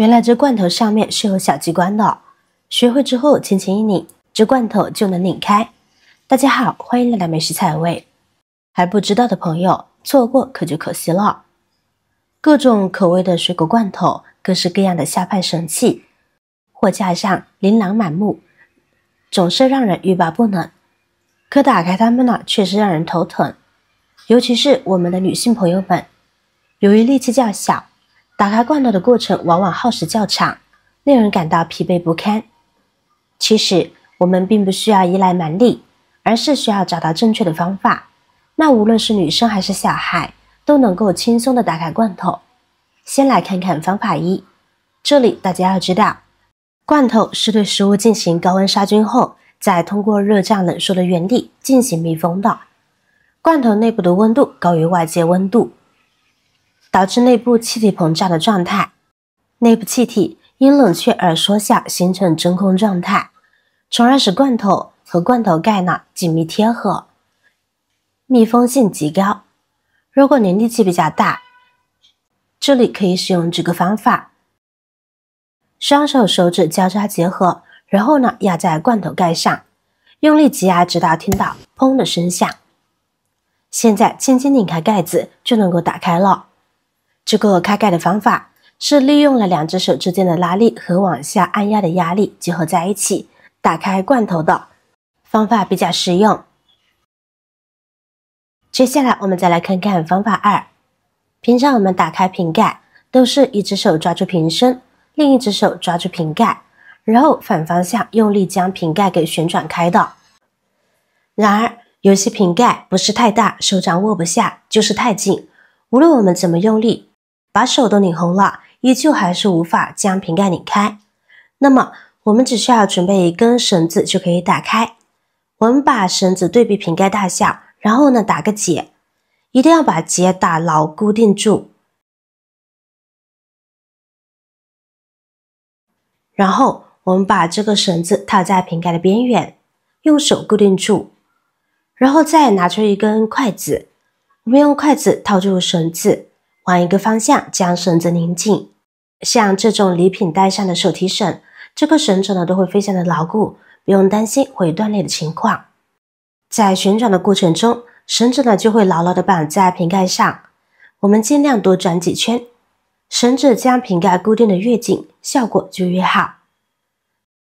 原来这罐头上面是有小机关的，学会之后轻轻一拧，这罐头就能拧开。大家好，欢迎来到美食彩味。还不知道的朋友，错过可就可惜了。各种口味的水果罐头，各式各样的下饭神器，货架上琳琅满目，总是让人欲罢不能。可打开它们呢，确实让人头疼。尤其是我们的女性朋友们，由于力气较小，打开罐头的过程往往耗时较长，令人感到疲惫不堪。其实我们并不需要依赖蛮力，而是需要找到正确的方法。那无论是女生还是小孩，都能够轻松的打开罐头。先来看看方法一。这里大家要知道，罐头是对食物进行高温杀菌后，再通过热胀冷缩的原理进行密封的。罐头内部的温度高于外界温度，导致内部气体膨胀的状态，内部气体因冷却而缩小，形成真空状态，从而使罐头和罐头盖呢紧密贴合，密封性极高。如果您力气比较大，这里可以使用这个方法，双手手指交叉结合，然后呢压在罐头盖上，用力挤压直到听到砰的声响。现在轻轻拧开盖子就能够打开了。这个开盖的方法是利用了两只手之间的拉力和往下按压的压力结合在一起打开罐头的方法，比较实用。接下来我们再来看看方法二。平常我们打开瓶盖都是一只手抓住瓶身，另一只手抓住瓶盖，然后反方向用力将瓶盖给旋转开的。然而有些瓶盖不是太大，手掌握不下，就是太紧，无论我们怎么用力，把手都拧红了，依旧还是无法将瓶盖拧开。那么我们只需要准备一根绳子就可以打开。我们把绳子对比瓶盖大小，然后呢打个结，一定要把结打牢固定住。然后我们把这个绳子套在瓶盖的边缘，用手固定住。然后再拿出一根筷子，我们用筷子套住绳子，往一个方向将绳子拧紧。像这种礼品带上的手提绳，这个绳子呢都会非常的牢固，不用担心会断裂的情况。在旋转的过程中，绳子呢就会牢牢的绑在瓶盖上。我们尽量多转几圈，绳子将瓶盖固定的越紧，效果就越好。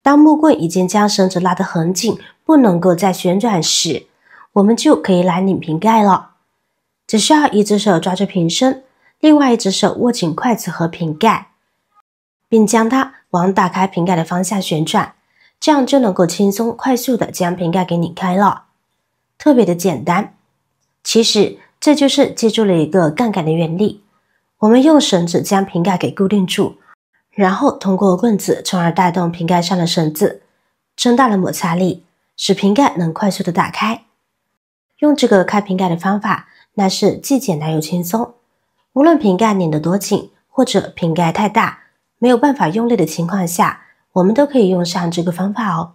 当木棍已经将绳子拉得很紧，不能够再旋转时，我们就可以来拧瓶盖了。只需要一只手抓住瓶身，另外一只手握紧筷子和瓶盖，并将它往打开瓶盖的方向旋转，这样就能够轻松快速的将瓶盖给拧开了，特别的简单。其实这就是记住了一个杠杆的原理，我们用绳子将瓶盖给固定住，然后通过棍子从而带动瓶盖上的绳子，增大了摩擦力，使瓶盖能快速的打开。用这个开瓶盖的方法，那是既简单又轻松。无论瓶盖拧得多紧，或者瓶盖太大，没有办法用力的情况下，我们都可以用上这个方法哦。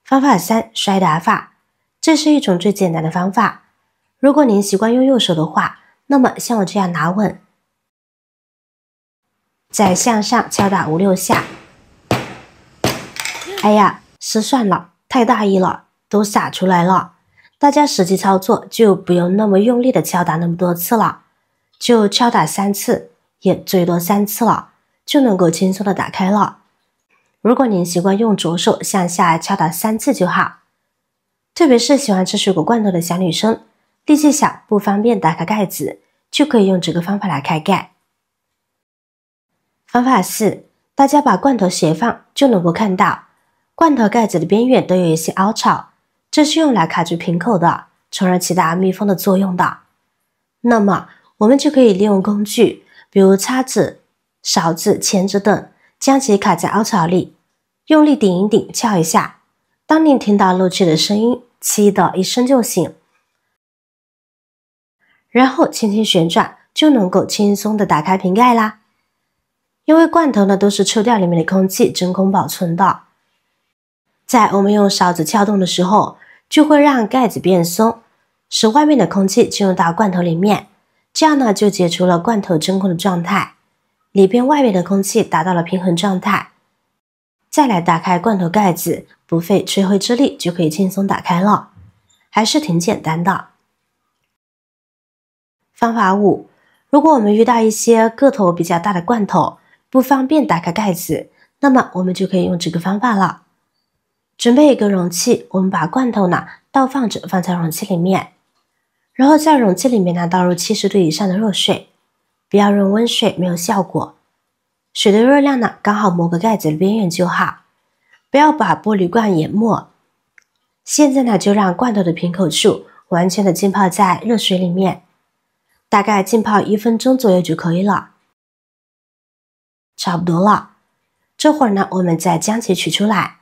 方法三，摔打法。这是一种最简单的方法。如果您习惯用右手的话，那么像我这样拿稳，再向上敲打5-6下。哎呀，失算了，太大意了，都洒出来了。大家实际操作就不用那么用力的敲打那么多次了，就敲打3次，也最多3次了，就能够轻松的打开了。如果您习惯用左手向下敲打3次就好。特别是喜欢吃水果罐头的小女生，力气小不方便打开盖子，就可以用这个方法来开盖。方法4，大家把罐头斜放就能够看到，罐头盖子的边缘都有一些凹槽，这是用来卡住瓶口的，从而起到密封的作用的。那么我们就可以利用工具，比如叉子、勺子、钳子等，将其卡在凹槽里，用力顶一顶，敲一下。当您听到漏气的声音，气的一声就行，然后轻轻旋转，就能够轻松的打开瓶盖啦。因为罐头呢都是抽掉里面的空气真空保存的，在我们用勺子撬动的时候，就会让盖子变松，使外面的空气进入到罐头里面，这样呢就解除了罐头真空的状态，里边外面的空气达到了平衡状态。再来打开罐头盖子，不费吹灰之力就可以轻松打开了，还是挺简单的。方法5，如果我们遇到一些个头比较大的罐头，不方便打开盖子，那么我们就可以用这个方法了。准备一个容器，我们把罐头呢倒放着放在容器里面，然后在容器里面呢倒入70度以上的热水，不要用温水，没有效果。水的热量呢刚好没个盖子的边缘就好，不要把玻璃罐淹没。现在呢就让罐头的瓶口处完全的浸泡在热水里面，大概浸泡1分钟左右就可以了。差不多了，这会儿呢我们再将其取出来，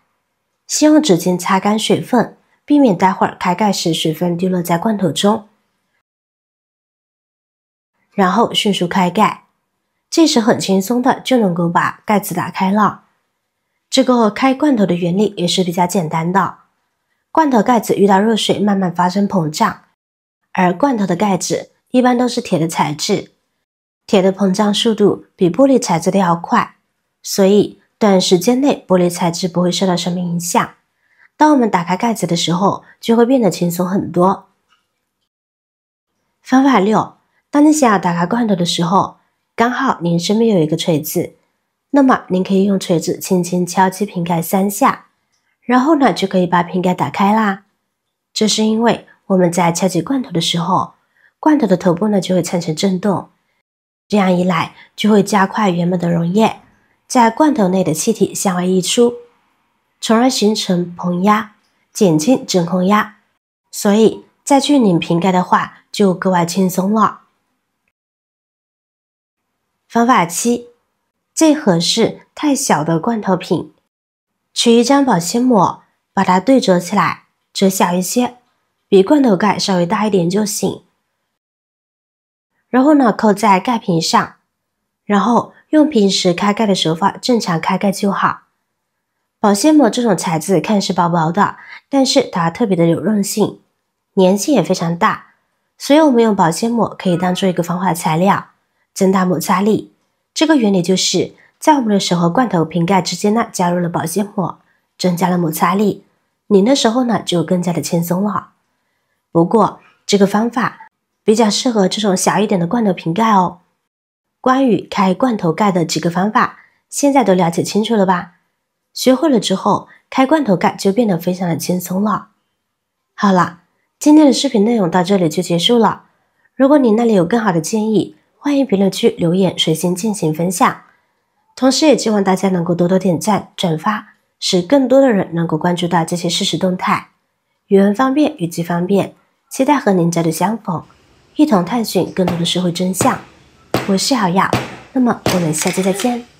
先用纸巾擦干水分，避免待会儿开盖时水分滴落在罐头中，然后迅速开盖。这时很轻松的就能够把盖子打开了。这个开罐头的原理也是比较简单的，罐头盖子遇到热水慢慢发生膨胀，而罐头的盖子一般都是铁的材质，铁的膨胀速度比玻璃材质的要快，所以短时间内玻璃材质不会受到什么影响。当我们打开盖子的时候，就会变得轻松很多。方法6，当你想要打开罐头的时候，刚好您身边有一个锤子，那么您可以用锤子轻轻敲击瓶盖3下，然后呢就可以把瓶盖打开啦。这是因为我们在敲击罐头的时候，罐头的头部呢就会产生震动，这样一来就会加快原本的溶液在罐头内的气体向外溢出，从而形成膨压，减轻真空压，所以再去拧瓶盖的话就格外轻松了。方法7，最合适太小的罐头瓶，取一张保鲜膜，把它对折起来，折小一些，比罐头盖稍微大一点就行。然后呢扣在盖瓶上，然后用平时开盖的手法正常开盖就好。保鲜膜这种材质看似薄薄的，但是它特别的有韧性，粘性也非常大，所以我们用保鲜膜可以当做一个防滑材料，增大摩擦力。这个原理就是在我们的手和罐头瓶盖之间呢加入了保鲜膜，增加了摩擦力，拧的时候呢就更加的轻松了。不过这个方法比较适合这种小一点的罐头瓶盖哦。关于开罐头盖的几个方法，现在都了解清楚了吧？学会了之后，开罐头盖就变得非常的轻松了。好了，今天的视频内容到这里就结束了。如果你那里有更好的建议，欢迎评论区留言，随心进行分享。同时也希望大家能够多多点赞、转发，使更多的人能够关注到这些事实动态。语文方便，语句方便，期待和您再度相逢，一同探寻更多的社会真相。我是瑶瑶，那么我们下期再见。